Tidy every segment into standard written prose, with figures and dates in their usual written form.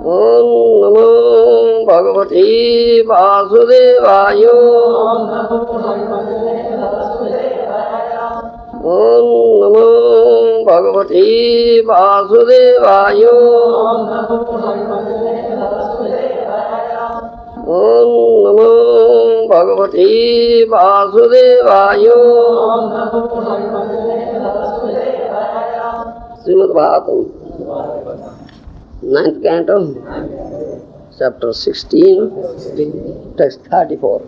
Om Namo Bhagavate Vasudevaya. Om Namo Bhagavate Vasudevaya. Om Namo Bhagavate Vasudevaya. Srimad Bhagavatam, 9th canto, chapter 16, text 34.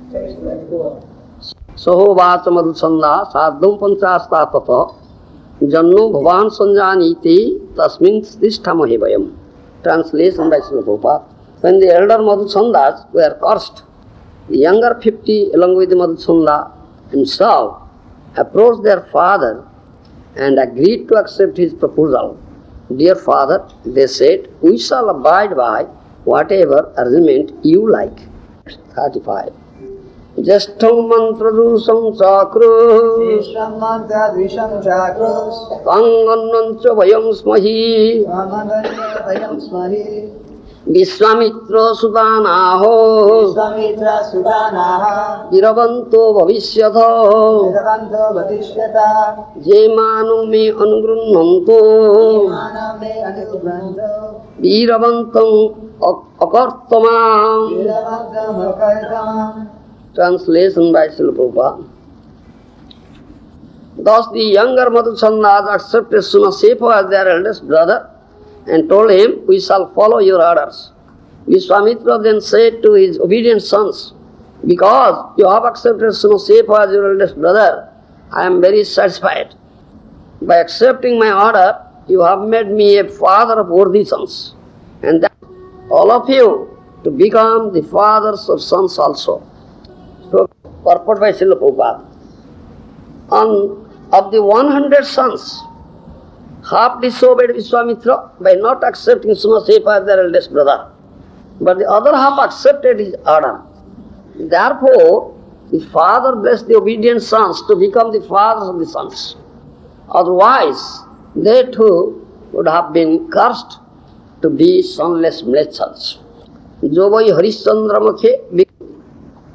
Soho vacha madhuchanda sadhum panchasta tata janno bhavan sanjaniti tasmin sthamahe vayam. Translation by Srila Prabhupada. When the elder Madhuchandas were cursed, the younger 50 along with the Madhuchanda himself approached their father and agreed to accept his proposal. Dear father, they said, we shall abide by whatever arrangement you like. 35. Jashtham mantra dusam chakru Tangannancha vayam smahi Vishwamitra sudanaho Viravanto bhavishyatha Jemanu me anugrunnanto Viravantam akartamam. Translation by Srila Prabhupada. Thus the younger Madhuchandas accepted Sunasepa as their eldest brother and told him, we shall follow your orders. Vishwamitra then said to his obedient sons, because you have accepted Sunasepa as your eldest brother, I am very satisfied. By accepting my order, you have made me a father of worthy sons, and that all of you to become the fathers of sons also. So, purport by Srila Prabhupada. Of the 100 sons, half disobeyed Vishwamitra by not accepting Sunasepa as their eldest brother, but the other half accepted his order. Therefore, the father blessed the obedient sons to become the fathers of the sons. Otherwise, they too would have been cursed to be sonless mlechas. Jo vai Hariścandra mukhe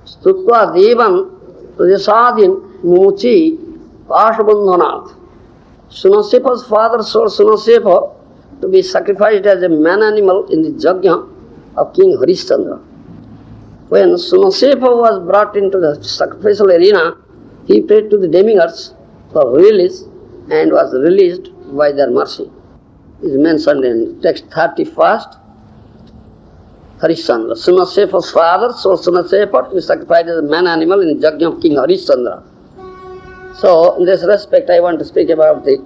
stutva devan prajasadin muchi pashabandhanat. Sunasepa's father sold Sunasepa to be sacrificed as a man animal in the yajna of King Hariścandra. When Sunasepa was brought into the sacrificial arena, he prayed to the demigods for release and was released by their mercy. It is mentioned in text 31st, Hariścandra. Sunasepa's father sold Sunasepa to be sacrificed as a man animal in the yajna of King Hariścandra. So, in this respect, I want to speak about the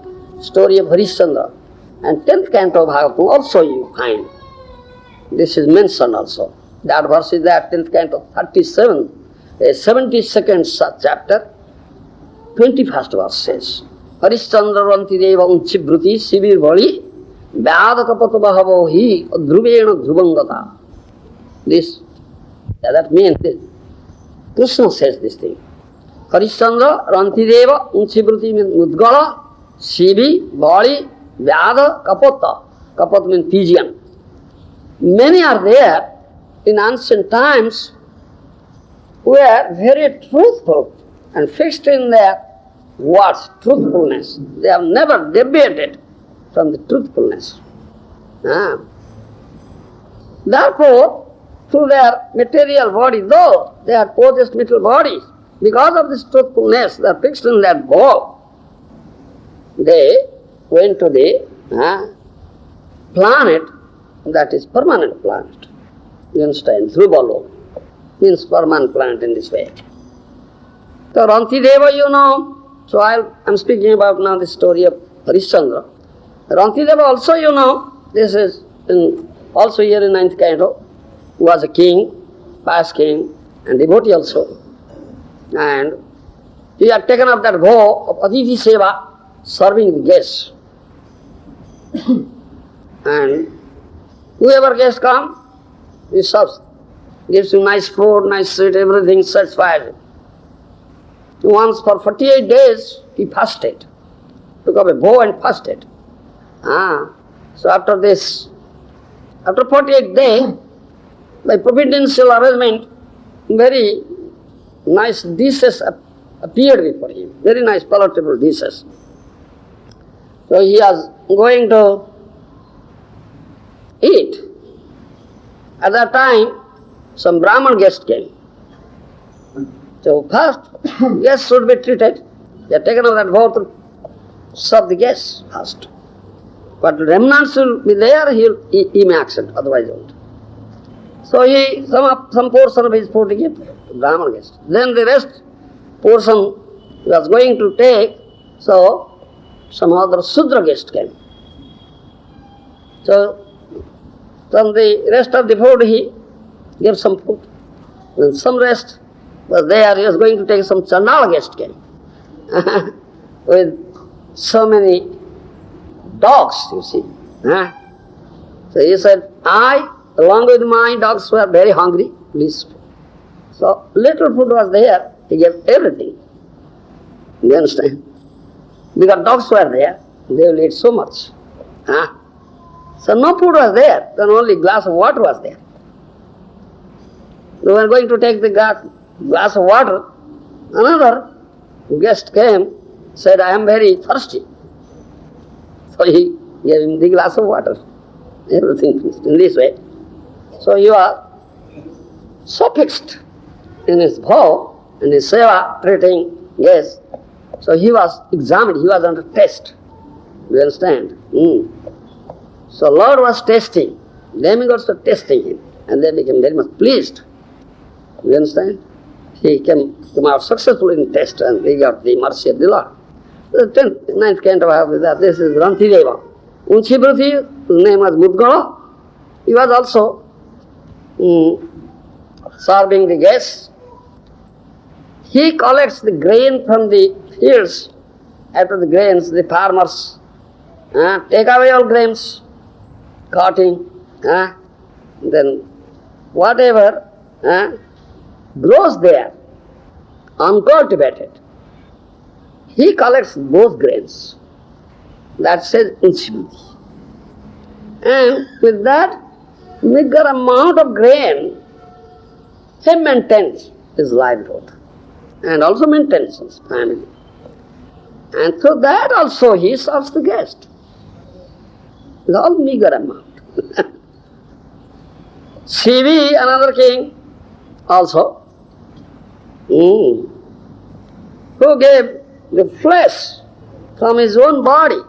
story of Hariścandra. And 10th canto of Bhagavatam also you find. This is mentioned also. That verse is there, 10th canto, 37, 72nd chapter, 21st verse says, Hariścandra Rantideva unchibruti Śibi Bali Mahārāja bahavo hi druvena druvangata. This, that means this. Krishna says this thing. Hariścandra, Rantideva, Unchibruti means Mudgala, Śibi, Bali, Mahārāja, Kapota. Kapot means pigeon. Many are there in ancient times who are very truthful and fixed in their words, truthfulness. They have never deviated from the truthfulness. Therefore, through their material body, though they are possessed material bodies, because of this truthfulness, they are fixed in their vow. They went to the planet that is permanent planet. You understand? Dhruva means permanent planet in this way. So Rantideva, you know, so I'm speaking about now the story of Hariścandra. Rantideva also, you know, this is also here in 9th canto, who was a king, pious king, and devotee also. And he had taken up that vow of atithi-sevā, serving the guests. And whoever guest comes, he serves, gives him nice food, nice seat, everything satisfied. Once for 48 days, he fasted, took up a vow and fasted. So after this after 48th day, by providential arrangement, very nice dishes appeared before him, very nice palatable dishes. So he was going to eat. At that time, some Brahman guest came. So first, guests should be treated. They are taken up that vow to serve the guests first. But remnants will be there, he may accept, otherwise won't. So some portion of his food he gave to Brahman guest. Then the rest portion he was going to take, so some other Sudra guest came. So from the rest of the food he gave some food. When some rest was there, he was going to take, some Chandala guest came with so many dogs, you see. So he said, I, along with my dogs, were very hungry, please. So little food was there, he gave everything. You understand? Because dogs were there, they will eat so much. So no food was there, then only glass of water was there. They were going to take the glass of water. Another guest came, said, I am very thirsty. So he gave him the glass of water. Everything finished in this way. So he was so fixed in his vow and his seva, treating guests. So he was examined, he was under test. You understand? So Lord was testing, demigods were testing him, and they became very much pleased. You understand? He came out successful in test and he got the mercy of the Lord. The 10th, 9th canto I have with that. This is Rantideva. Unchibrati, whose name was Mudgala, he was also serving the guests. He collects the grain from the fields. After the grains, the farmers take away all grains, cutting, then whatever grows there, uncultivated, he collects those grains. That says Śibi. And with that meager amount of grain, he maintains his livelihood and also maintains his family. And through that also he serves the guest. It's all meager amount. Śibi, another king, also, who gave the flesh from his own body,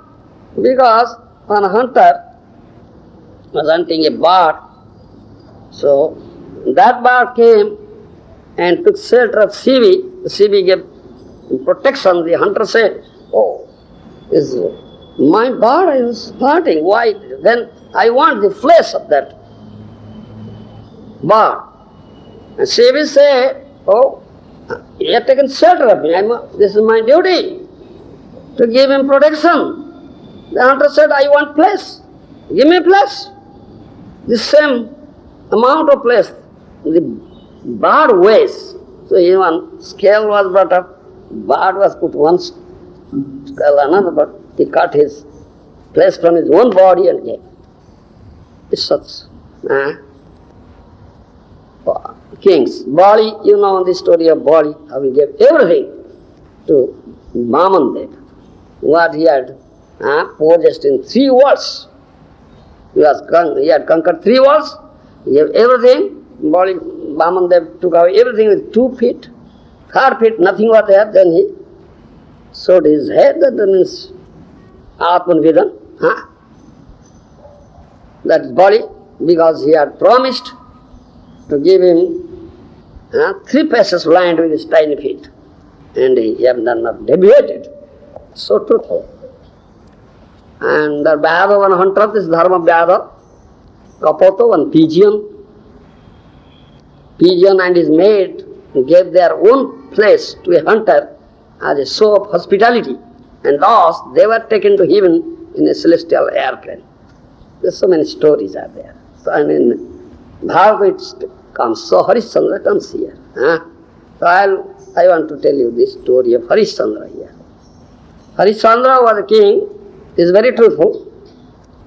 because one hunter was hunting a bird. So that bird came and took shelter of Śibi. Śibi gave protection. The hunter said, oh, my bird is hunting. Why? Then I want the flesh of that bird. And Śibi said, oh, you have taken shelter of me. This is my duty to give him protection. The hunter said, I want flesh. Give me flesh. The same amount of flesh the bird weighs. So one scale was brought up, bird was put one scale another, but he cut his flesh from his own body and gave. It's such. Kings. Bali, you know the story of Bali, how he gave everything to Vāmandeva. What he had possessed in 3 worlds. He had conquered 3 worlds, he gave everything. Bali, Vāmandeva took away everything with 2 feet. 3rd feet, nothing was there. Then he sewed his head, that means Atman Vidan. That is Bali, because he had promised to give him 3 paces of land with his tiny feet. And he have done not deviated. So truthful. And the Vyada, one hunter, this Dharma Vyada, Kapoto, one pigeon. Pigeon and his maid gave their own place to a hunter as a show of hospitality. And thus they were taken to heaven in a celestial airplane. There's so many stories are there. So and in Bhagavad it comes. So Hariścandra comes here. So I want to tell you this story of Hariścandra here. Hariścandra was a king, he is very truthful,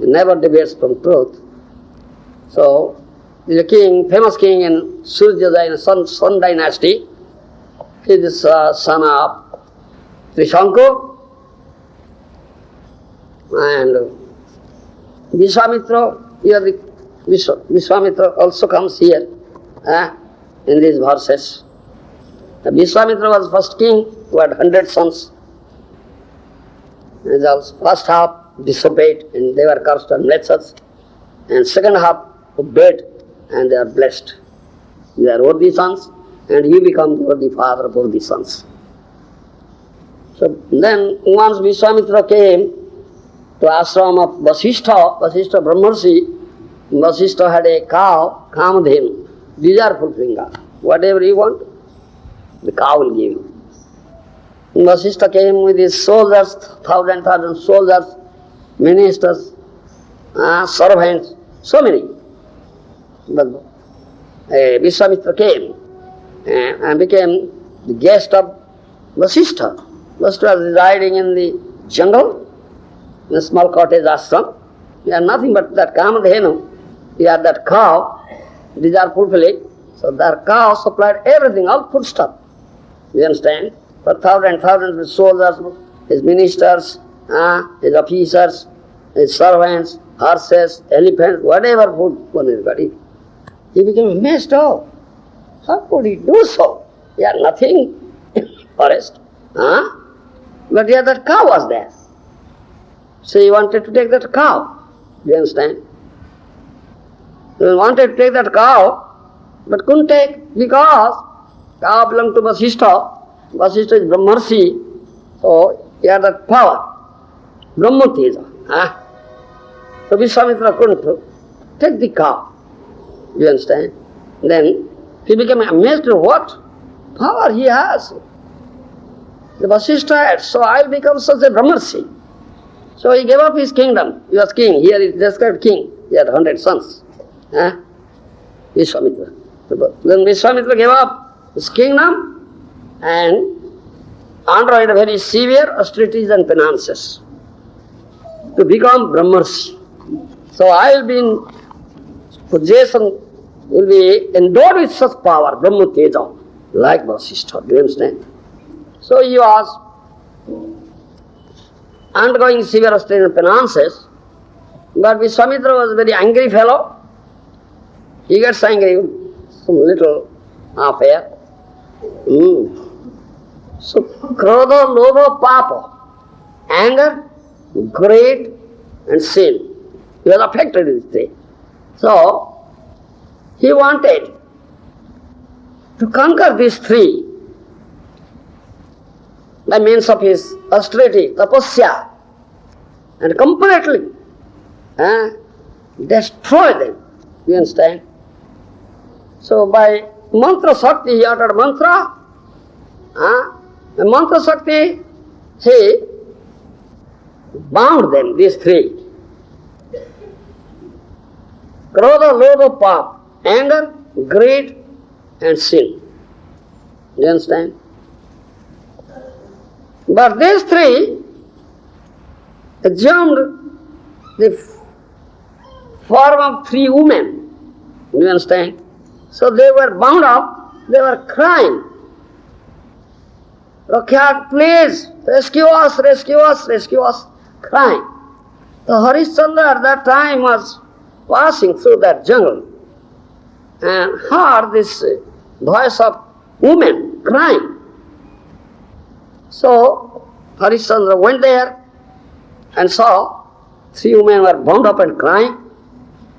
he never deviates from truth. So, he is a king, famous king in Surya Sun dynasty. He is the son of Trishanku. And Vishwamitra, here the Vishwamitra also comes here in these verses. The Vishwamitra was first king who had 100 sons. And the first half disobeyed and they were cursed and blessed. And second half obeyed and they are blessed. They are worthy sons and he becomes the worthy father of worthy sons. So then once Vishwamitra came to ashram of Vasishtha Brahmarshi, Vasishtha had a cow, Kamadhenu, desireful finger. Whatever you want, the cow will give you. Vasishtha came with his soldiers, thousand soldiers, ministers, servants, so many. But Vishwamitra came and became the guest of Vasishtha. Vasishtha was residing in the jungle, in a small cottage ashram. He had nothing but that Kamadhenu. He had that cow, these are fulfilling. So that cow supplied everything, all food stuff. You understand? For thousands of soldiers, his ministers, his officers, his servants, horses, elephants, whatever food for everybody. He became amazed. Oh, how could he do so? He had nothing in the forest. But yet that cow was there. So he wanted to take that cow. Do you understand? He wanted to take that cow, but couldn't take because cow belonged to Vasishtha. Vasishtha is Brahmarshi, so he had that power. Brahma-tejā. So Vishwamitra couldn't take the cow. Do you understand? Then he became amazed at what power he has. The Vasishtha had, so I will become such a Brahmarshi. So he gave up his kingdom. He was king. Here is described king. He had 100 sons. Vishwamitra. Then Vishwamitra gave up his kingdom and underwent very severe austerities and penances to become Brahmarshi. So I will be in possession, will be endowed with such power, Brahma-tejā, like Vasishtha. Do you understand? So he was undergoing severe austerities and penances, but Vishwamitra was a very angry fellow. He gets angry with some little affair. So, krodha, lobha, papa, anger, greed and sin. He was affected with these three. So, he wanted to conquer these three by means of his austerity, tapasya, and completely destroy them. You understand? So by mantra Shakti, he uttered mantra. The mantra Shakti, he bound them, these three. Krodha, lobha, papa, anger, greed and sin. You understand? But these three assumed the form of three women. You understand? So they were bound up, they were crying. Rakhyat, please, rescue us, rescue us, rescue us, crying. The Hariścandra at that time was passing through that jungle and heard this voice of women crying. So Hariścandra went there and saw three women were bound up and crying.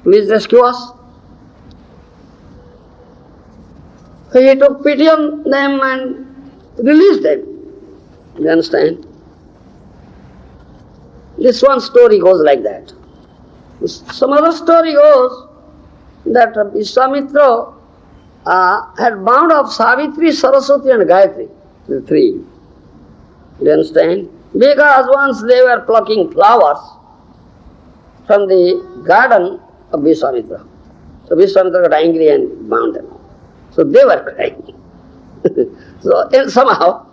Please rescue us. So he took pity on them and released them. You understand? This one story goes like that. Some other story goes that Vishwamitra had bound up Savitri, Saraswati and Gayatri, the three. You understand? Because once they were plucking flowers from the garden of Vishwamitra. So Vishwamitra got angry and bound them. So they were crying. So somehow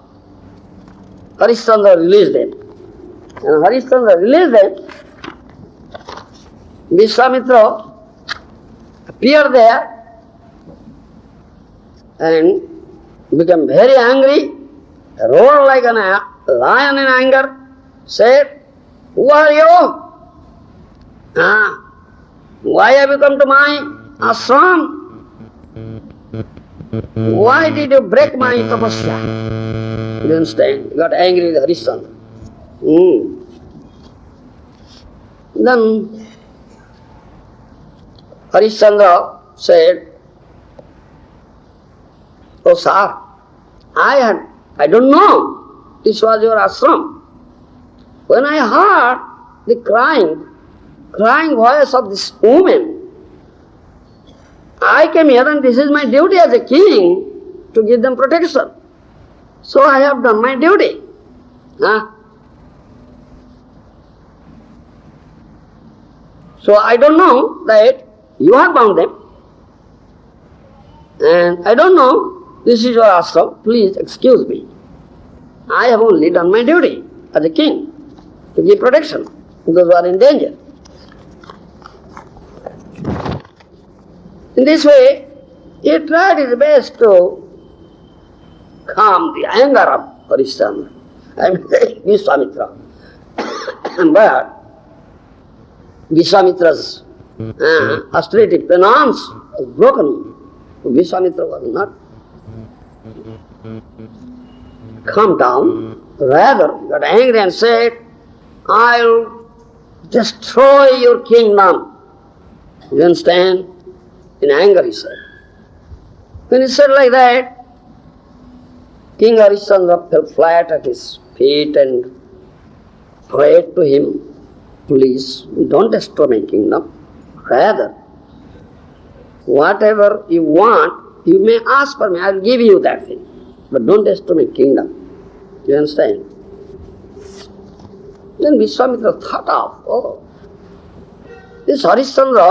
Hariścandra released them. And Hariścandra released them. Vishwamitra appeared there and became very angry, roared like a lion in anger, said, "Who are you? Why have you come to my ashram? Why did you break my tapasya?" You understand? He got angry with Hariścandra. Then Hariścandra said, "Oh sir, I don't know this was your ashram. When I heard the crying voice of this woman, I came here and this is my duty as a king to give them protection. So I have done my duty. So I don't know that you have bound them. And I don't know this is your ashram. Please excuse me. I have only done my duty as a king to give protection to those who are in danger." In this way, he tried his best to calm the anger of Hariścandra, Vishwamitra. But Vishwamitra's austerity penance was broken. Vishwamitra was not calmed down, rather got angry and said, "I'll destroy your kingdom." You understand? In anger he said. When he said like that, King Hariścandra fell flat at his feet and prayed to him, "Please don't destroy my kingdom. Rather, whatever you want, you may ask for me, I will give you that thing. But don't destroy my kingdom." You understand? Then Vishwamitra thought of, "Oh, this Hariścandra,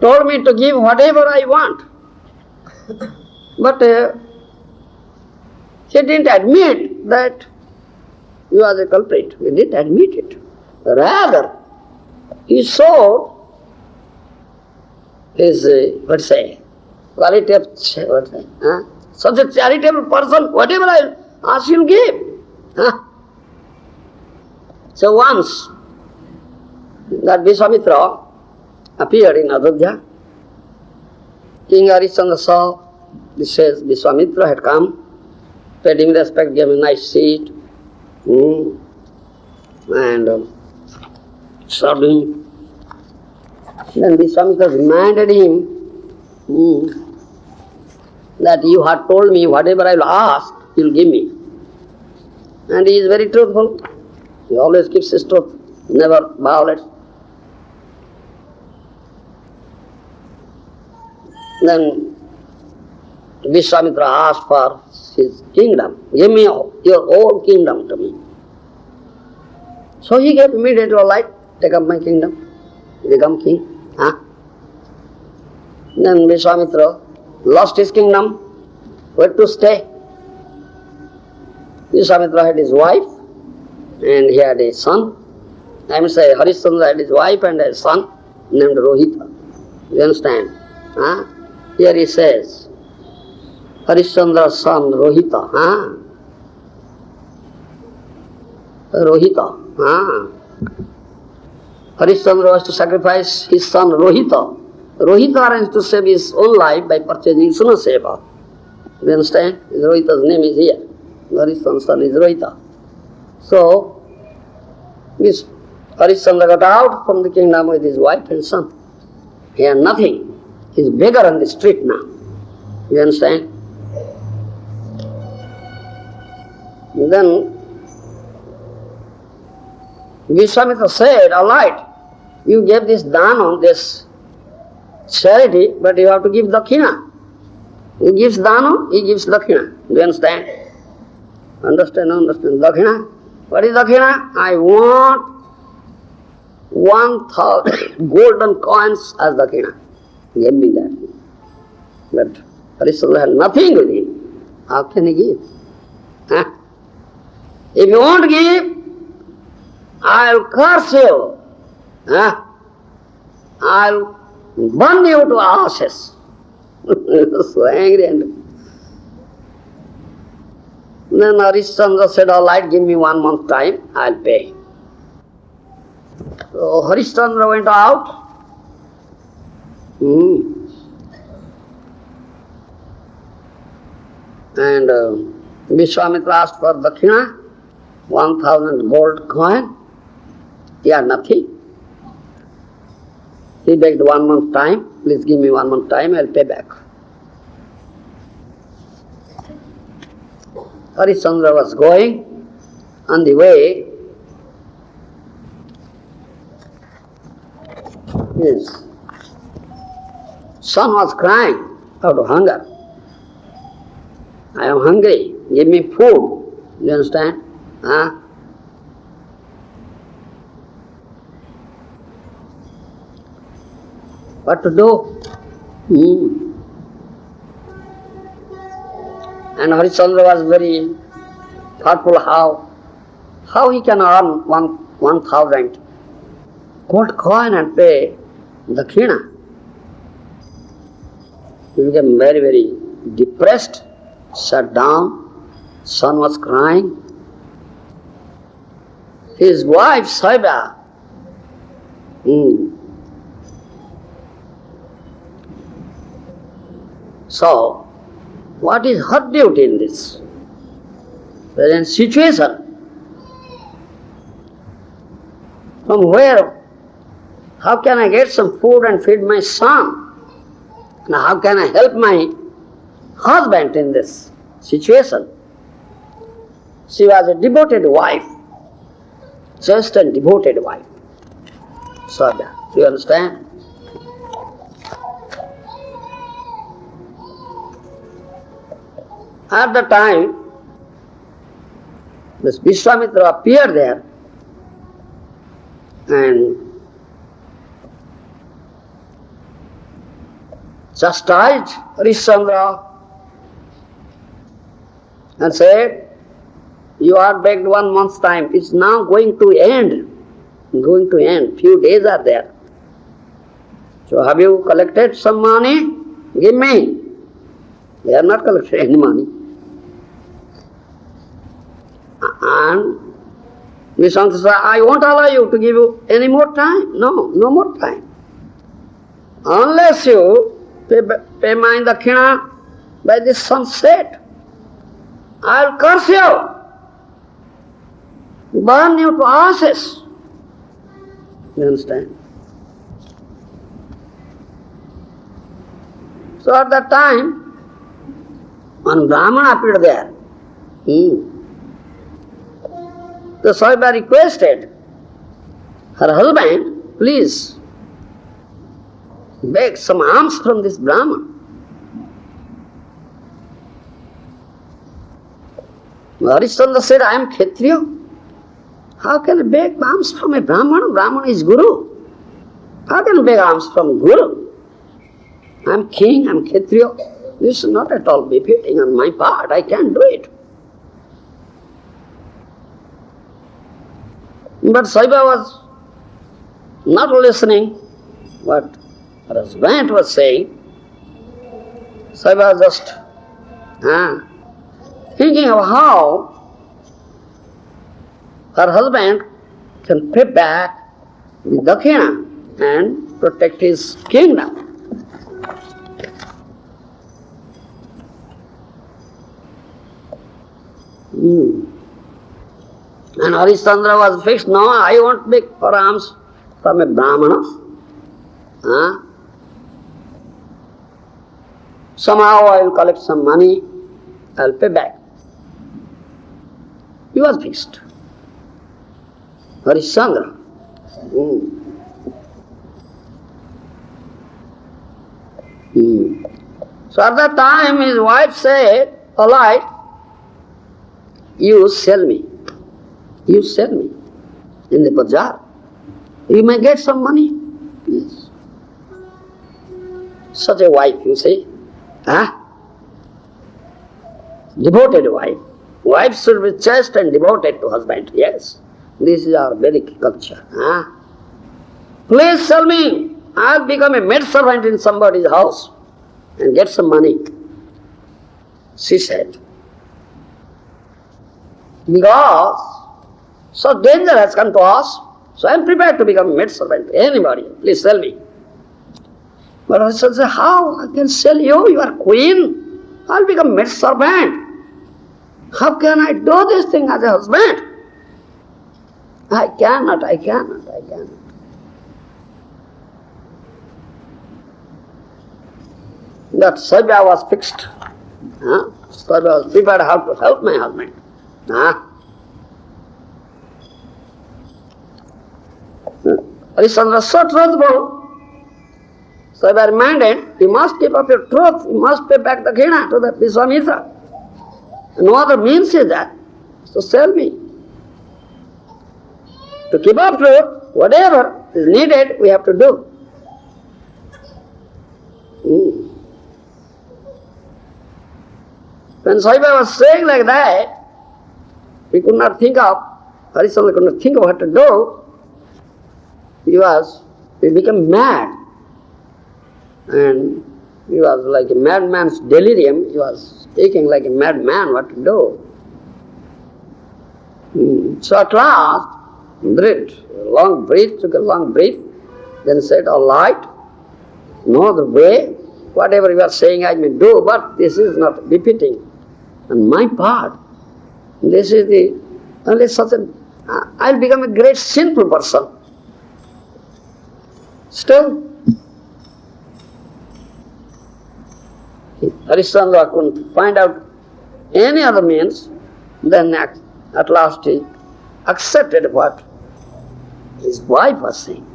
told me to give whatever I want. But he didn't admit that he was a culprit. He didn't admit it. Rather, he showed his, quality of, such a charitable person, whatever I ask, he'll give. So once, that Vishwamitra appeared in Ayodhya. King Hariścandra saw this says Vishwamitra had come, paid him respect, gave him a nice seat, and served him. Then Vishwamitra reminded him that you had told me whatever I will ask, you will give me. And he is very truthful. He always keeps his truth, never violates. Then Vishwamitra asked for his kingdom. "Give me your whole kingdom to me." So he gave immediately, "All right, take up my kingdom, become king." Then Vishwamitra lost his kingdom, where to stay? Vishwamitra had his wife and he had a son. I must say Hariścandra had his wife and a son named Rohita. You understand? Here he says, Hariścandra's son Rohita. Rohita. Hariścandra was to sacrifice his son Rohita. Rohita arranged to save his own life by purchasing atithi-sevā. You understand? Rohita's name is here. Hariścandra's son is Rohita. So, this Hariścandra got out from the kingdom with his wife and son. He had nothing. He is a beggar on the street now. You understand? Then Vishwamitra said, "All right, you gave this dana, this charity, but you have to give dakshina. He gives dana, he gives dakshina. Do you understand? Understand? Dakshina. What is dakshina? I want 1,000 golden coins as dakshina. Give me that. But Hariścandra had nothing with him. How can he give? If you want to give, I'll curse you. Huh? I'll burn you to ashes. So angry. And then Hariścandra said, all right, give me 1 month time, I'll pay. So Hariścandra went out. And Vishwamitra asked for dakshina, 1,000 gold coin. He had nothing. He begged 1 month time, please give me 1 month time, I'll pay back. Hariścandra was going. On the way, his son was crying out of hunger. I am hungry, give me food. You understand? Huh? What to do? And Hariścandra was very thoughtful how he can earn 1,000 gold coin and pay dakshina. He became very, very depressed, sat down, son was crying. His wife, Saibya, So, what is her duty in this present situation? From where? How can I get some food and feed my son? And how can I help my husband in this situation? She was a devoted wife, chaste and devoted wife. Saibya, do you understand? At the time, this Vishwamitra appeared there and chastised Hariścandra and said, you are begged 1 month's time, it's now going to end. Few days are there. So have you collected some money? Give me. They are not collected any money. And Vishwamitra said, I won't allow you to give you any more time. No more time. Unless you pay my dakshina by this sunset, I'll curse you, burn you to ashes. You understand? So at that time, one Brahmana appeared there. The Saibya requested her husband, please beg some alms from this Brahman. Hariścandra said, I am Kshatriya. How can I beg alms from a Brahmana? Brahmana is Guru. How can I beg alms from Guru? I am king, I am Kshatriya. This is not at all befitting on my part. I can't do it. But Saibya was not listening what her husband was saying. Saibya was just thinking of how her husband can pay back the dakshina and protect his kingdom. And Hariścandra was fixed, no, I won't beg for alms from a Brahmana. Somehow I will collect some money, I will pay back. He was fixed. Hariścandra. So at that time his wife said, all right, you sell me in the bazaar. You may get some money. Yes. Such a wife, you see. Devoted wife. Wife should be chaste and devoted to husband, yes. This is our Vedic culture. Please tell me, I'll become a maid servant in somebody's house and get some money. She said, because such danger has come to us, so I am prepared to become a maid servant. Anybody, please tell me. But I said, how I can sell you? You are queen. I'll become maid servant. How can I do this thing as a husband? I cannot. That Saibya was fixed. Saibya was prepared how to help my husband. Hariścandra was so truthful. Saibya reminded, you must keep up your truth, you must pay back the ghina to the Vishwamitra. No other means is that. So tell me. To keep up truth, whatever is needed, we have to do. When Saibya was saying like that, we could not think of, Hariścandra could not think of what to do. He became mad. And he was like a madman's delirium. He was speaking like a madman what to do. So at last, took a long breath, then said, all right, no other way, whatever you are saying I may do, but this is not befitting on my part. This is only such I'll become a great sinful person. Still, Hariścandra couldn't find out any other means, then at last he accepted what his wife was saying.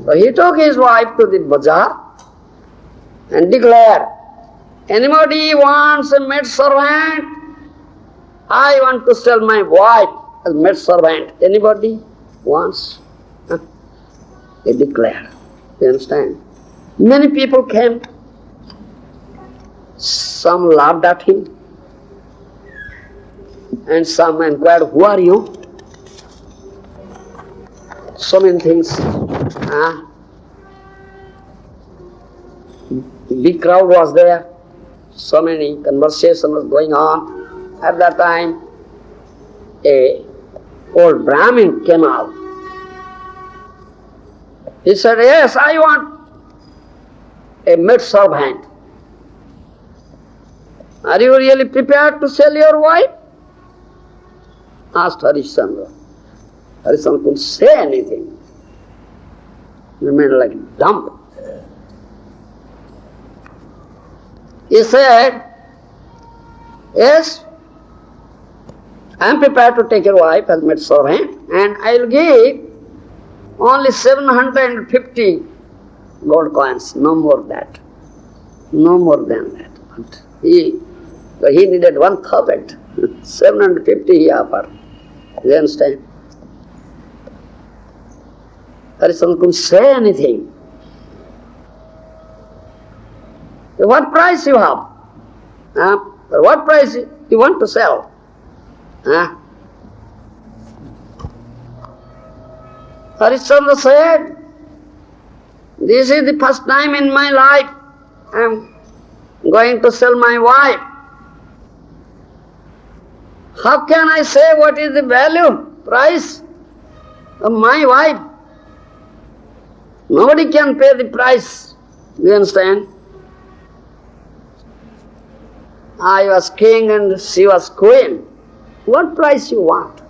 So he took his wife to the bazaar and declared, anybody wants a maid servant? I want to sell my wife as maid servant. Anybody wants? He declared. You understand? Many people came. Some laughed at him, and some inquired, who are you? So many things. Big crowd was there. So many conversation was going on. At that time, a old Brahmin came out. He said, yes, I want a maid servant. Are you really prepared to sell your wife? Asked Hariścandra. Hariścandra couldn't say anything. He remained like dumb. He said, yes, I am prepared to take your wife as maid servant, and I will give only 750 gold coins, no more than that. No more than that. But he needed 1,000. 750 he offered. You understand? Hariścandra couldn't say anything. What price you have? What price you want to sell? Hariścandra said, this is the first time in my life I am going to sell my wife. How can I say what is the value, price of my wife? Nobody can pay the price. Do you understand? I was king and she was queen. What price you want?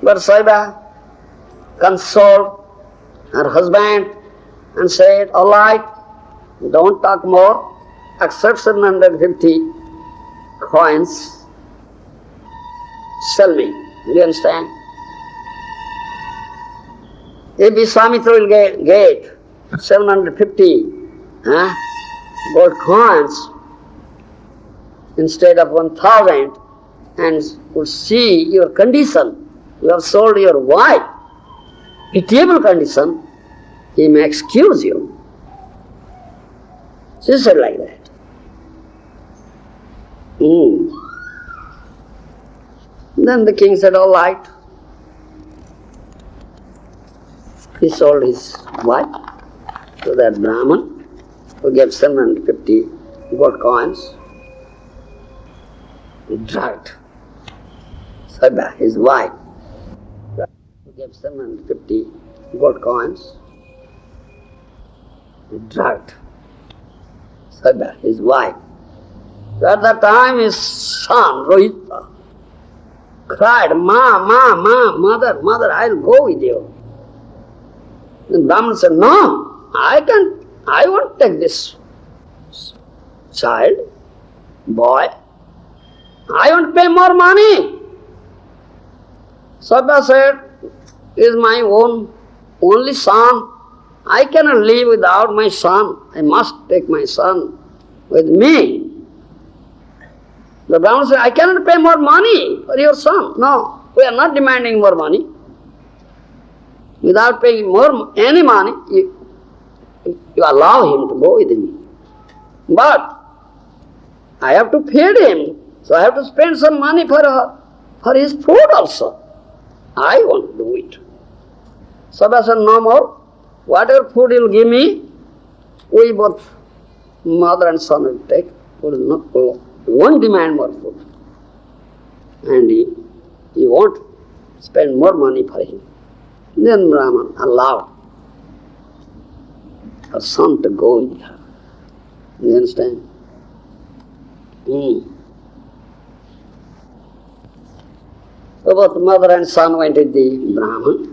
But Saibya consoled her husband and said, all right, don't talk more, accept 750 coins, sell me. Do you understand? If Vishwamitra will get 750 gold coins instead of 1,000 and would see your condition, you have sold your wife, pitiable condition, he may excuse you. She said like that. Then the king said, all right. He sold his wife to that Brahman, who gave 750 gold coins. He dragged Saibya, his wife, who gave 750 gold coins. He dragged Saibya, his wife. So at that time his son, Rohita, cried, mother, I'll go with you. The Brahman said, no, I won't take this child, boy. I want to pay more money. Saibya said, he is my only son. I cannot live without my son. I must take my son with me. The Brahman said, I cannot pay more money for your son. No, we are not demanding more money. Without paying any money, you allow him to go with me. But I have to feed him, so I have to spend some money for his food also. I won't do it. Saibya said, no more. Whatever food you will give me, we both, mother and son, will take. We won't demand more food. And he won't spend more money for him. Then Brahman allowed her son to go with her. You understand? So both mother and son went with the Brahman.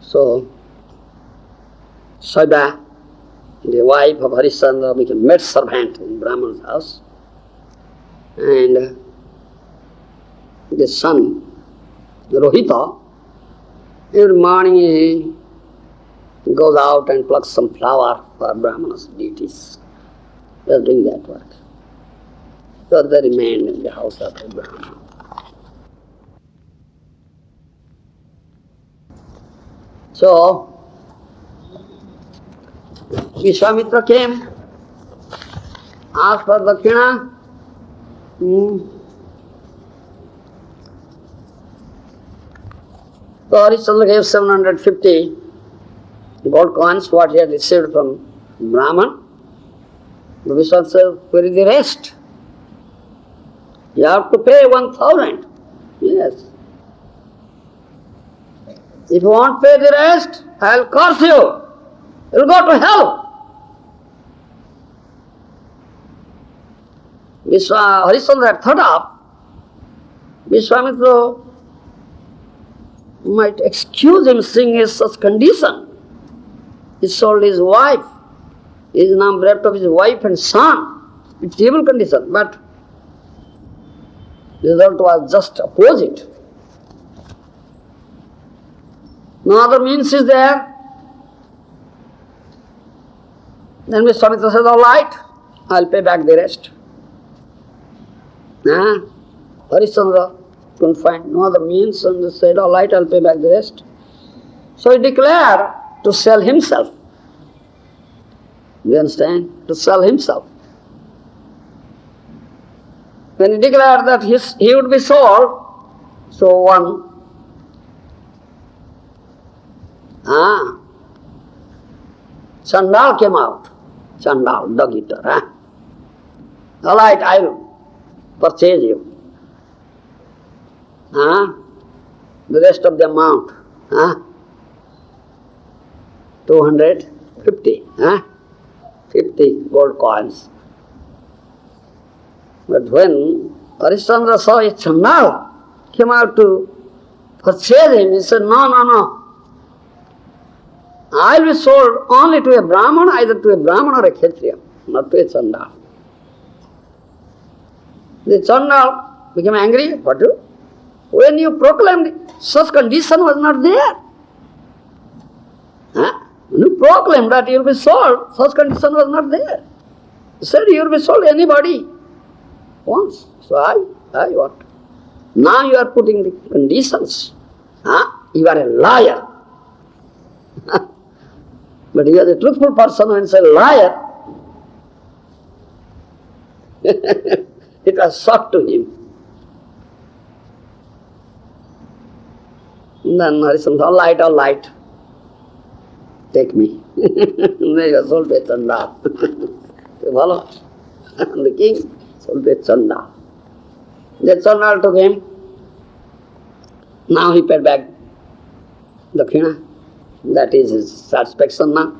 So Saibya, the wife of Hariścandra, became maid servant in Brahman's house. And the son, Rohita, every morning he goes out and plucks some flower for Brahmanas' deities. He was doing that work. So they remained in the house of the Brahman. So, Vishwamitra came, asked for dakshina. So Hariścandra gave 750 gold coins, what he had received from Brahman. The Vishwamitra said, where is the rest? You have to pay 1,000. Yes. If you won't pay the rest, I'll curse you. You'll go to hell. Hariścandra had thought of, Vishwamitra might excuse him seeing his such condition. He sold his wife. He is now bereft of his wife and son. It's evil condition, but the result was just opposite. No other means is there. Then Vishwamitra said, all right, I'll pay back the rest. Hariścandra couldn't find no other means and said, all right, I'll pay back the rest. So he declared to sell himself. You understand? To sell himself. When he declared that he would be sold, so one Chandal came out. Chandal, dog eater. All right, I'll purchase you. The rest of the amount. 250. 50 gold coins. But when Hariścandra saw a Chandal came out to purchase him, he said, no. I will be sold only to a Brahman, either to a Brahman or a Kshatriya, not to a Chandal. The Chandal became angry. What do? When you proclaimed, such condition was not there. When you proclaimed that you will be sold, such condition was not there. You said you will be sold anybody wants. So I want. Now you are putting the conditions. You are a liar. But you are a truthful person when you say liar. It was shock to him. Then Hariścandra, all right, take me. They were sold by Chandal. You follow? The king sold by Chandal. The Chandal took him. Now he paid back dakshina. That is his satisfaction now.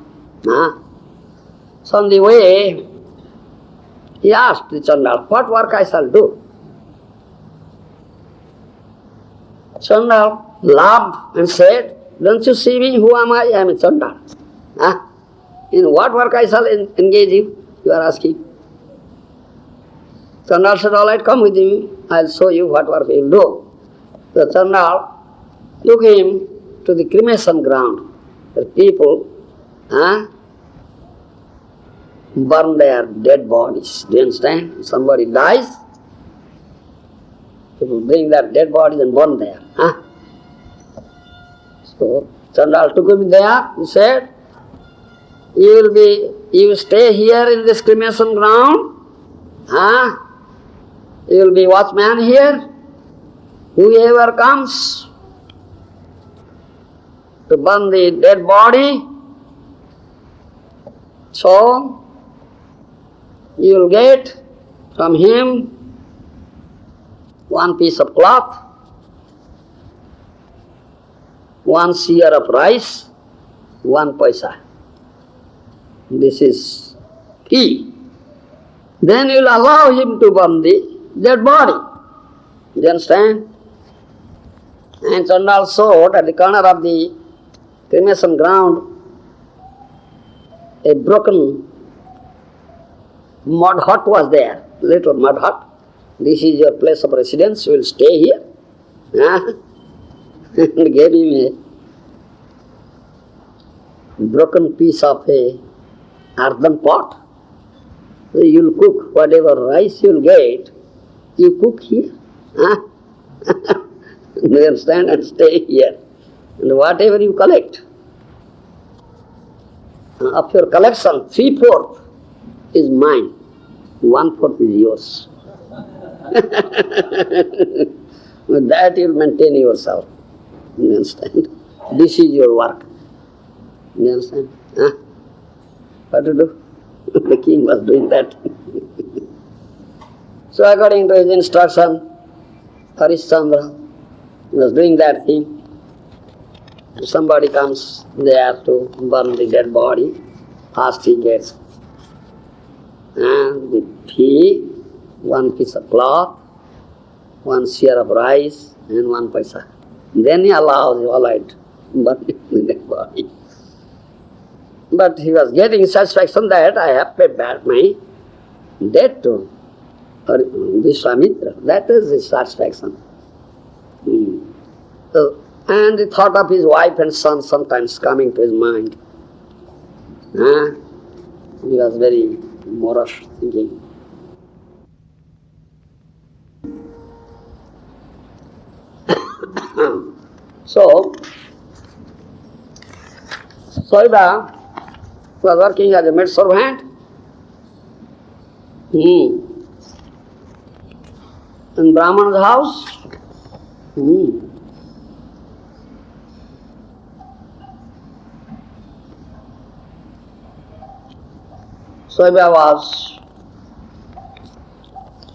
So on the way, he asked the Chandal, what work I shall do? Chandal laughed and said, don't you see me? Who am I? I am a Chandal. In what work I shall engage you? You are asking. Chandal said, all right, come with me. I will show you what work you will do. The Chandal took him to the cremation ground. The people burn their dead bodies. Do you understand? Somebody dies, people bring their dead bodies and burn there. So Chandal took him there. He said, you will stay here in this cremation ground. You will be watchman here. Whoever comes to burn the dead body, so you will get from him one piece of cloth, one seer of rice, 1 paisa. This is key. Then you will allow him to burn the dead body. Do you understand? And Chandal showed at the corner of the cremation ground a broken mud hut was there, little mud hut. This is your place of residence, you will stay here. And gave him a broken piece of a earthen pot. So you will cook whatever rice you will get, you cook here. You understand? And stay here. And whatever you collect, of your collection, 3/4 is mine, 1/4 is yours. With that you will maintain yourself. You understand? This is your work. You understand? What to do? The king was doing that. So according to his instruction, Hariścandra was doing that thing. Somebody comes there to burn the dead body, first he gets the tea, 1 piece of cloth, 1 seer of rice and 1 paisa. Then he allows, all right, burn the dead body. But he was getting satisfaction that I have paid back my debt to Vishwamitra. That is his satisfaction. So, and the thought of his wife and son sometimes coming to his mind. He was very morose thinking. So, Saibya was working as a maid servant. In Brahman's house. Saibya was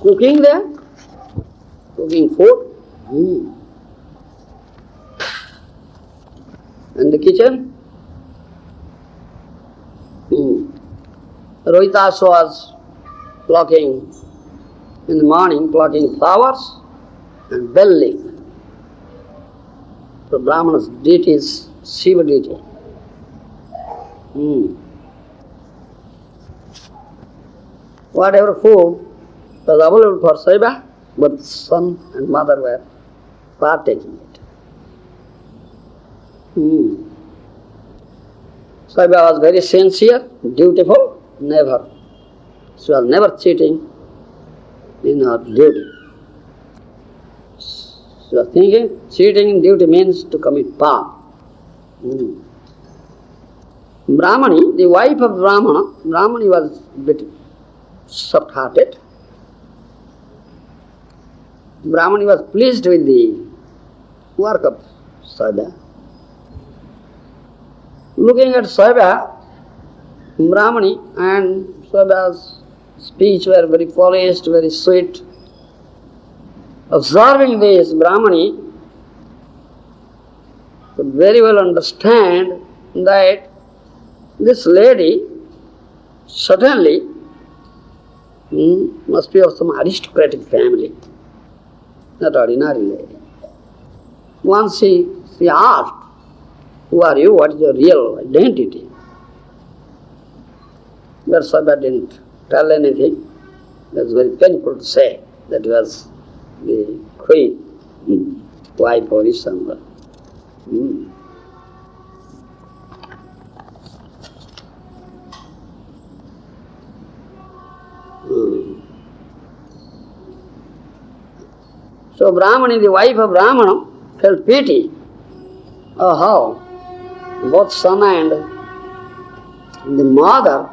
cooking there, cooking food. In the kitchen. Rohitas was plucking in the morning, plucking flowers and bell leaf. The Brahmana's deity is Śibi deity. Whatever food was available for Saibya, but son and mother were partaking it. Saibya was very sincere, dutiful, never. She was never cheating in her duty. She was thinking, cheating in duty means to commit path. Brahmani, the wife of Brahmani was a bit soft-hearted, Brahmani was pleased with the work of Saibya. Looking at Saibya, Brahmani and Saibya's speech were very polished, very sweet. Observing this, Brahmani could very well understand that this lady certainly must be of some aristocratic family, not ordinary lady. Once she asked, "Who are you? What is your real identity?" But Saibya didn't tell anything. It was very painful to say that he was the queen, wife of Hariścandra. So Brahmani, the wife of Brahmana, felt pity. Oh, how both son and the mother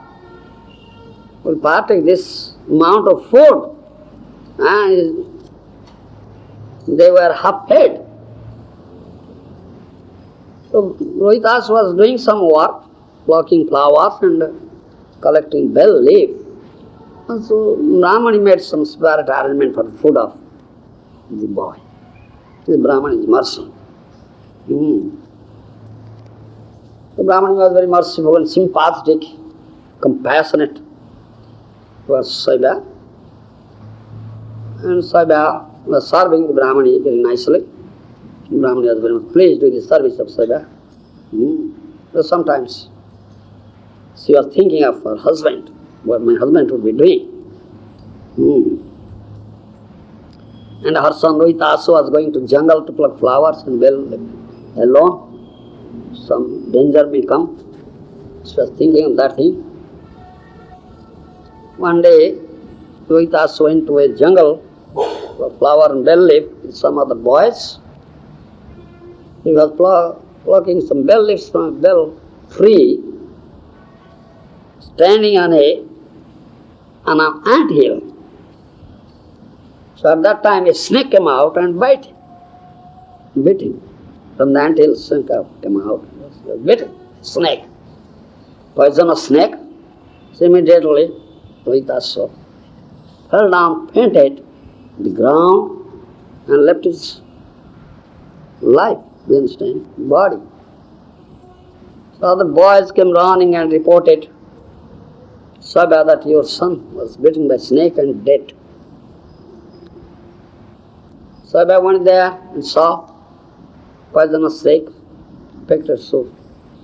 will partake this amount of food. And they were half-fed. So Rohitas was doing some work, plucking flowers and collecting bell leaf. And so Brahmani made some separate arrangement for the food of the boy. This Brahmani is mercy. The Brahmani was very merciful and sympathetic, compassionate towards Saibya. And Saibya was serving the Brahmani very nicely. The Brahmani was very much pleased with the service of Saibya. So sometimes she was thinking of her husband, what my husband would be doing. And her son Rohitas was going to jungle to pluck flowers and alone. Some danger may come. She was thinking of that thing. One day, Rohitas went to a jungle for flower and bell leaf with some other boys. He was plucking some bell leaves from a bell tree, standing on an ant hill. So at that time a snake came out and bit him. From the ant hill, snake came out, bit him. Snake. Poisonous snake. So immediately Rohitas fell down, fainted on the ground and left his life, you understand, body. So the boys came running and reported, Saibya, that your son was bitten by snake and dead. Saibya went there and saw poisonous snake, infected so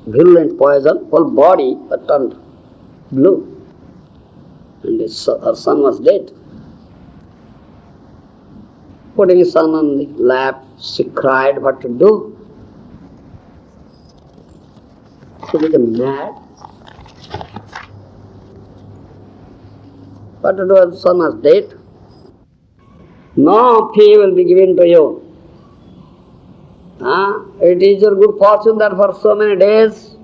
virulent poison, whole body had turned blue. And her son was dead. Putting his son on the lap, she cried what to do. She became mad. What to do when the son was dead? No fee will be given to you. It is your good fortune that for so many days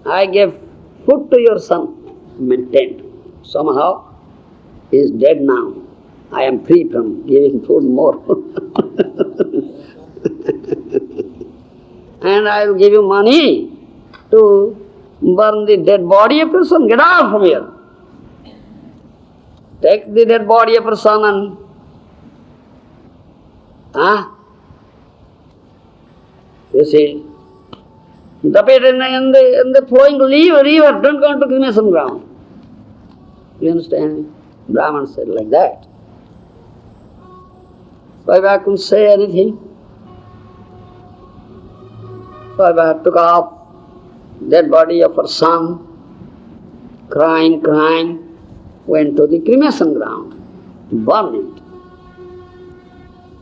I gave food to your son, maintained. Somehow he is dead now. I am free from giving food more. And I will give you money to burn the dead body of your son. Get out from here. Take the dead body of your son and you see, dump it in the flowing river. Don't go into cremation ground. You understand? Brahman said like that. Saibya couldn't say anything. Saibya took off dead body of her son, crying, went to the cremation ground, burned it.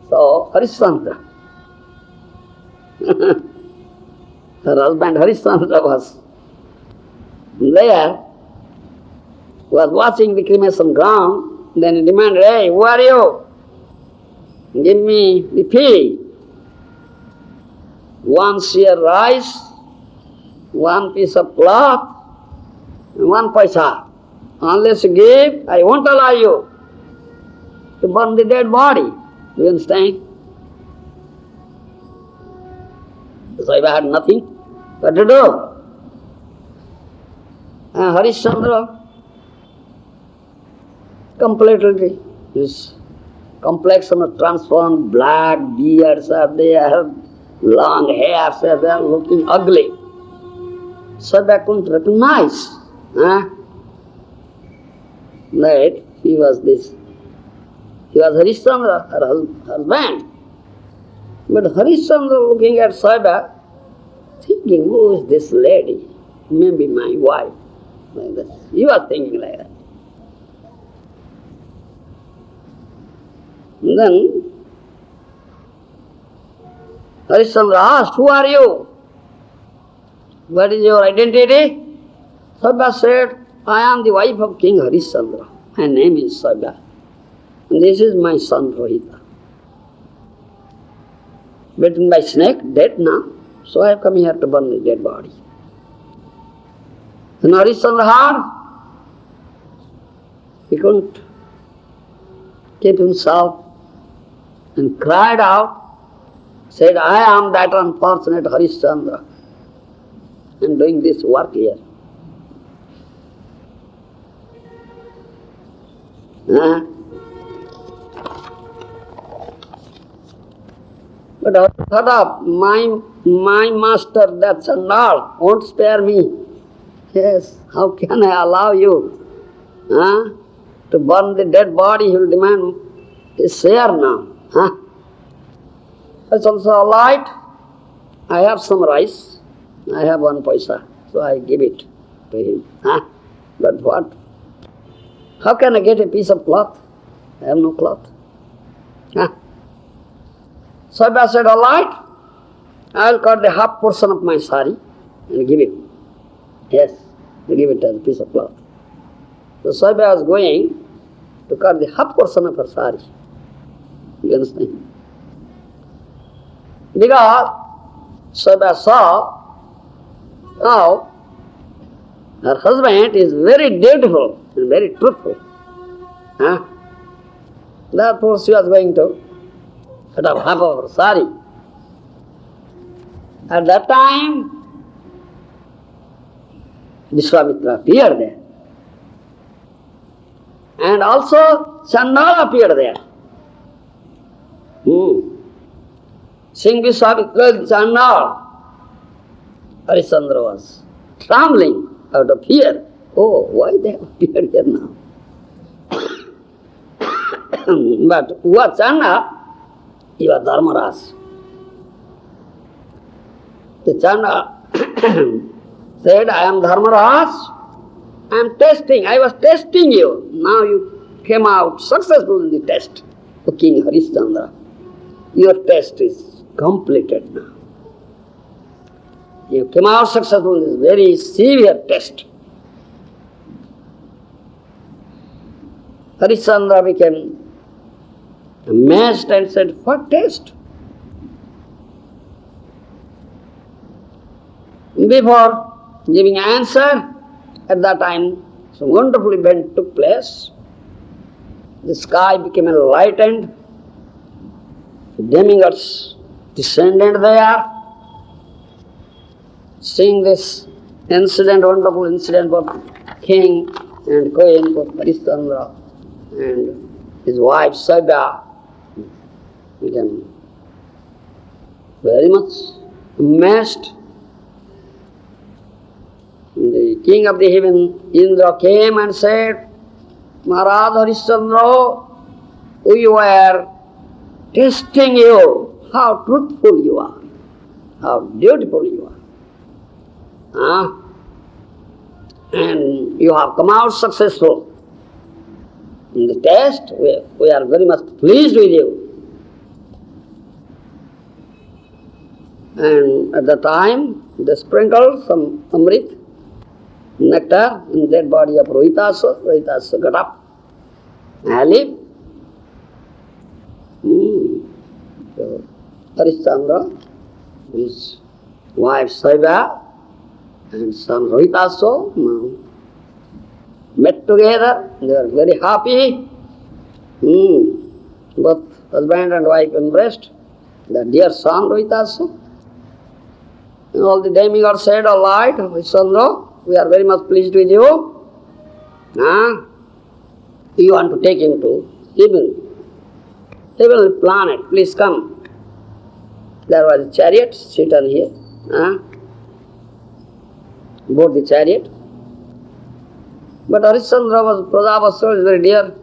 So Hariścandra, her husband Hariścandra was there, was watching the cremation ground. Then he demanded, "Hey, who are you? Give me the fee. 1 seer rice, 1 piece of cloth, and 1 paisa. Unless you give, I won't allow you to burn the dead body." You understand? Saibya had nothing. What to do? Hariścandra completely his complexion was transformed, black beards are there, long hairs are there, looking ugly. Saibya couldn't recognize that he was Hariścandra, her husband. But Hariścandra looking at Saibya, thinking, who is this lady? Maybe my wife. Like that. He was thinking like that. And then Hariścandra asked, who are you? What is your identity? Saibya said, I am the wife of King Hariścandra. My name is Saibya. And this is my son Rohita. Bitten by snake, dead now. So I have come here to burn the dead body. And Hariścandra heard. He couldn't keep himself and cried out, said, I am that unfortunate Hariścandra. I am doing this work here. But I thought of my master, that Chandal, won't spare me. Yes, how can I allow you to burn the dead body? He will demand his share now. That's also all right. I have some rice. I have 1 paisa, so I give it to him. But what? How can I get a piece of cloth? I have no cloth. Saibya said, all right, I will cut the half portion of my sari and give him. Yes, I give it as a piece of cloth. So Saibya was going to cut the half portion of her sari. You understand? Because Saibya saw how her husband is very dutiful and very truthful. Therefore she was going to cut off half of her sari. At that time, Vishwamitra appeared there. And also Chandala appeared there. Seeing Vishwamitra and Chandala, Hariścandra was trembling out of fear. Oh, why they have appeared here now? But who was Chandala? He was Dharmaraj. The Chandala said, I am Dharmaraj. I was testing you. Now you came out successful in the test. O King Hariścandra, your test is completed now. You came out successful in this very severe test. Hariścandra became amazed and said, what test? Before giving answer, at that time, some wonderful event took place. The sky became enlightened. Demigods descended there. Seeing this incident, wonderful incident for king and queen, for Hariścandra and his wife Saibya, became very much amazed. The king of the heaven, Indra, came and said, Maharaj Hariścandra, we were testing you, how truthful you are, how dutiful you are. And you have come out successful in the test. We are very much pleased with you. And at the time, they sprinkled some amrit, nectar, in the dead body of Rohitasa. Rohitasa got up. Ali. So Hariścandra, his wife Saibya, and son Rohitasa met together. They were very happy. Both husband and wife embraced. The dear son Rohitasa. And all the demigods said, all right, Hariścandra, we are very much pleased with you. You want to take him to heavenly planet, please come. There was a chariot, sit on here. Board the chariot. But Hariścandra was Prajavastra, is very dear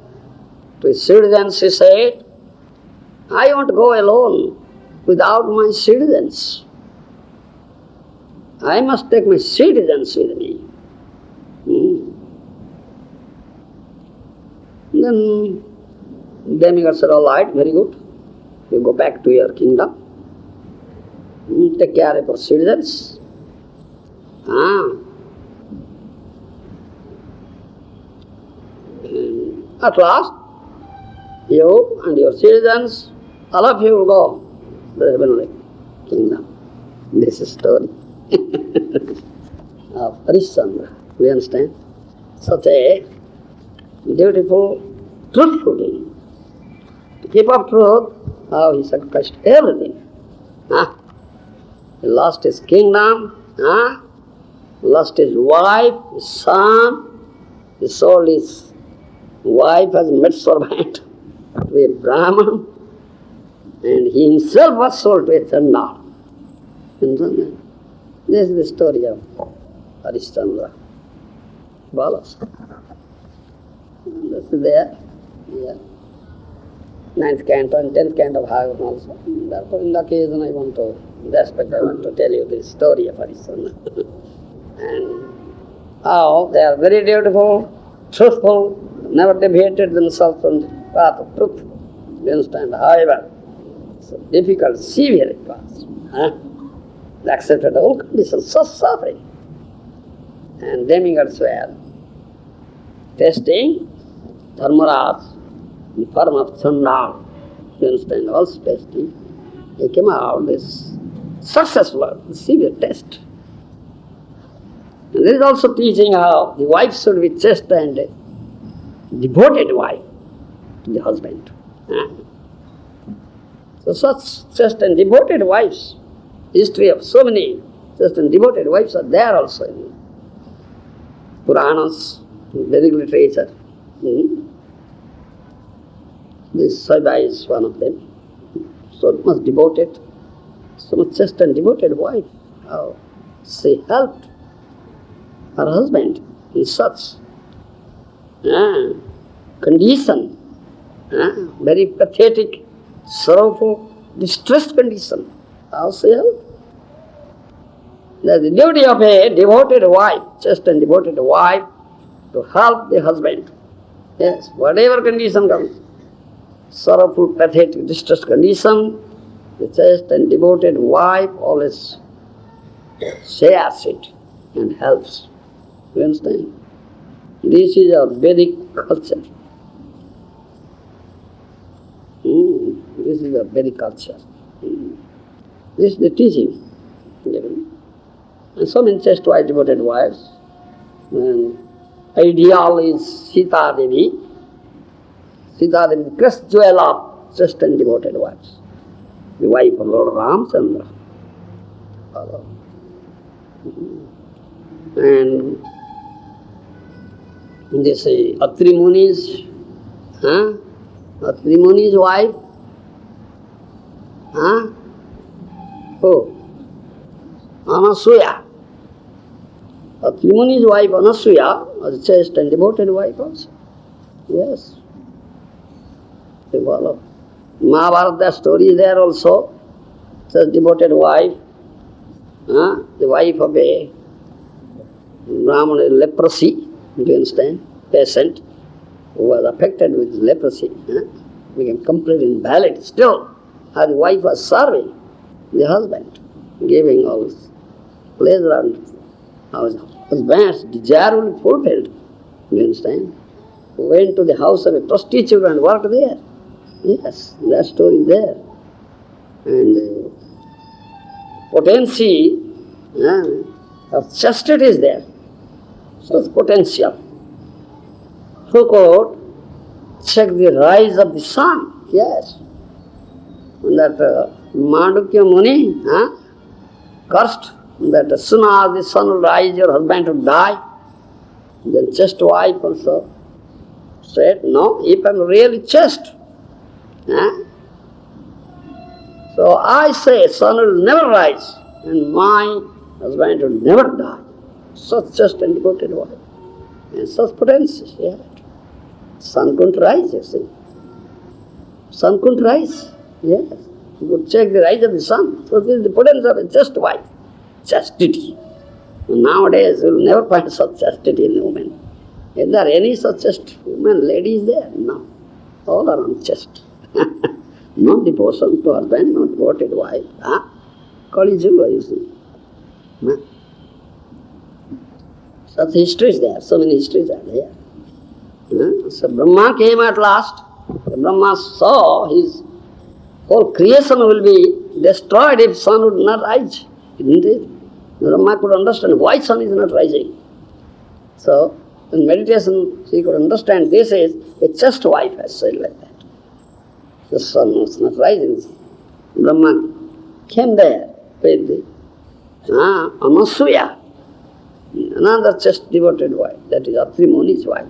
to his citizens. He said, I won't go alone without my citizens. I must take my citizens with me. Then demigod said, all right, very good. You go back to your kingdom. Take care of your citizens. At last, you and your citizens, all of you will go to the heavenly kingdom. This is story of Hariścandra. We understand? Such a dutiful, truthful being. To keep up truth, how he sacrificed everything. He lost his kingdom, lost his wife, his son, he sold his wife as a maidservant to a Brahman, and he himself was sold to a Chandal. This is the story of Hariścandra. Follows. That's there. Yeah. 9th canto and 10th canto of Bhagavatam also. Therefore, in the occasion I want to tell you the story of Hariścandra. And how they are very dutiful, truthful, never deviated themselves from the path of truth. You understand? However, it's a difficult, severe path. They accepted all conditions, so suffering. And demigods were testing Dharmaraj in form of Chandal. You understand? Also testing. They came out this successful, severe test. And there is also teaching how the wife should be chaste and devoted wife to the husband. So such chaste and devoted wives, history of so many chaste and devoted wives are there also in Puranas, in Vedic literature. This Saibya is one of them. So much devoted, so much chaste and devoted wife. How she helped her husband in such condition, very pathetic, sorrowful, distressed condition. How she helped? That's the duty of a devoted wife, chaste and devoted wife, to help the husband. Yes, whatever condition comes, sorrowful, pathetic, distressed condition, the chaste and devoted wife always shares it and helps. You understand? This is our Vedic culture. This is our Vedic culture. This is the teaching given. And so many chaste wives, devoted wives. And ideal is Sita Devi. Sita Devi, the crest jewel of chaste and devoted wives. The wife of Lord Ramchandra. And they say Atri Muni's wife, Anasuya. Atri Muni's wife Anasuya was a chaste and devoted wife also. Yes. They follow. Mahabharata story is there also. Such devoted wife, the wife of a Brahmana leprosy, do you understand? Patient who was affected with leprosy, became completely invalid. Still, her wife was serving the husband, giving all this pleasure and husband's desire only fulfilled. Do you understand? Went to the house of a prostitute and worked there. Yes, that story is there. And potency of chastity is there. So it's potential. Who could check the rise of the sun? Yes. that Mandukya Muni cursed that as soon as the sun will rise, your husband will die. Then chaste wife also said, no, if I am really chaste. So I say, sun will never rise and my husband will never die. Such chaste and devoted wife. And such potency she had. Sun couldn't rise, you see. Sun couldn't rise. Yes. You could check the rise of the sun. So this is the potential of a chaste wife. Chastity. Nowadays you will never find such chastity in a woman. Is there any such chaste woman, lady is there? No. All are unchaste. No devotion to husband, no devoted wife. Kali Yuga, you see. Such histories there, so many histories are there. So Brahma came at last. Brahma saw his whole creation will be destroyed if sun would not rise. Isn't it? Brahma could understand why sun is not rising. So, in meditation, he could understand this is a chaste wife has said like that. The sun was not rising. Brahma came there with the Anasuya, another chaste devoted wife, that is Atri Muni's wife.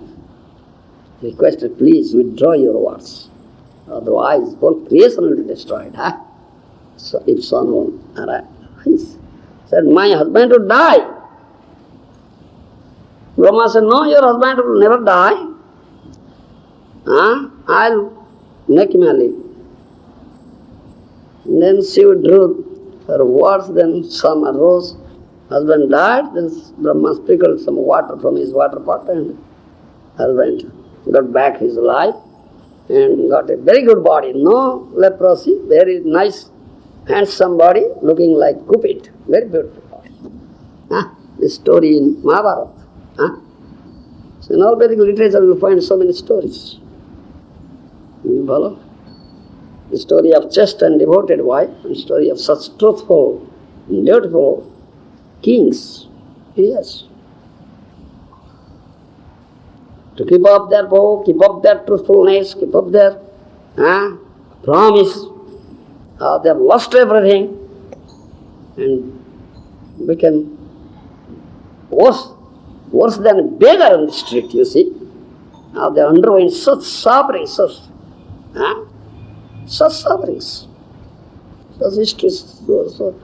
He requested, please withdraw your words. Otherwise, whole creation will be destroyed. So if sun won't arise, said, my husband will die. Brahma said, no, your husband will never die. I'll make him a live. Then she withdrew her words, then sun arose. Husband died, then Brahma sprinkled some water from his water pot and husband got back his life and got a very good body, no leprosy, very nice, handsome body, looking like Cupid, very beautiful body. This story in Mahabharata. So in all Vedic literature you will find so many stories. You follow? The story of chaste and devoted wife, and story of such truthful and beautiful kings. Yes. To keep up their vow, keep up their truthfulness, keep up their promise. They have lost everything and became worse than a beggar on the street, you see. Now they underwent such sufferings, such sufferings. Such histories, so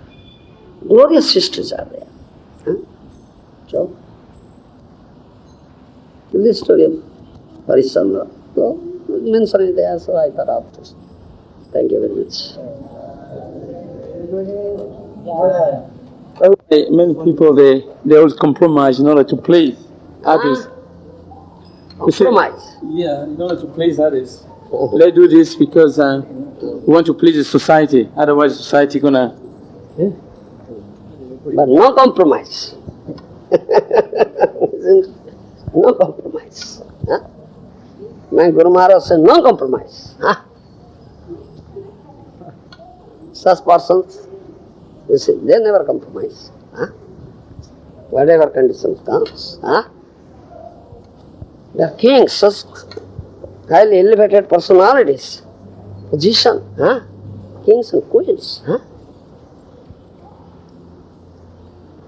glorious histories are there. So, this story of Hariścandra. So, mentioned it there, so I thought of this. Thank you very much. Many people, they always compromise in order to please others. Compromise? Yeah, in order to please others. They do this because we want to please the society, otherwise society gonna... But no compromise. No compromise. My Guru Maharaj said, no compromise. Such persons, you see, they never compromise. Whatever conditions comes. They are kings, such highly elevated personalities, position, kings and queens.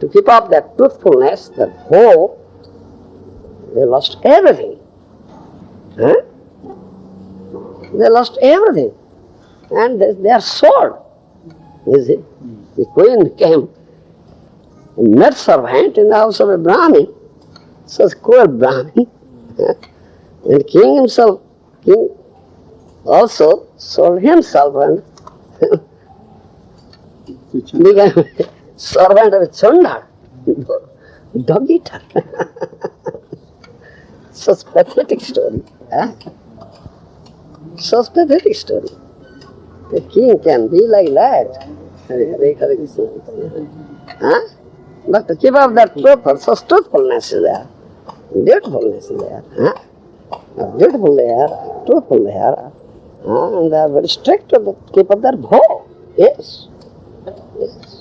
To keep up that truthfulness, that hope, they lost everything. They lost everything. And they are sold. You see, the queen became a maid servant in the house of a Brahmin, such cruel Brahmin. And king himself, king also sold himself and became a servant of a Chanda, dog eater. Such pathetic story. Such pathetic story. The king can be like that. But to keep up that truth, such truthfulness is there. Beautifulness is there. Beautiful they are, truthful they are. And they are very strict to keep up their vow. Yes. Yes.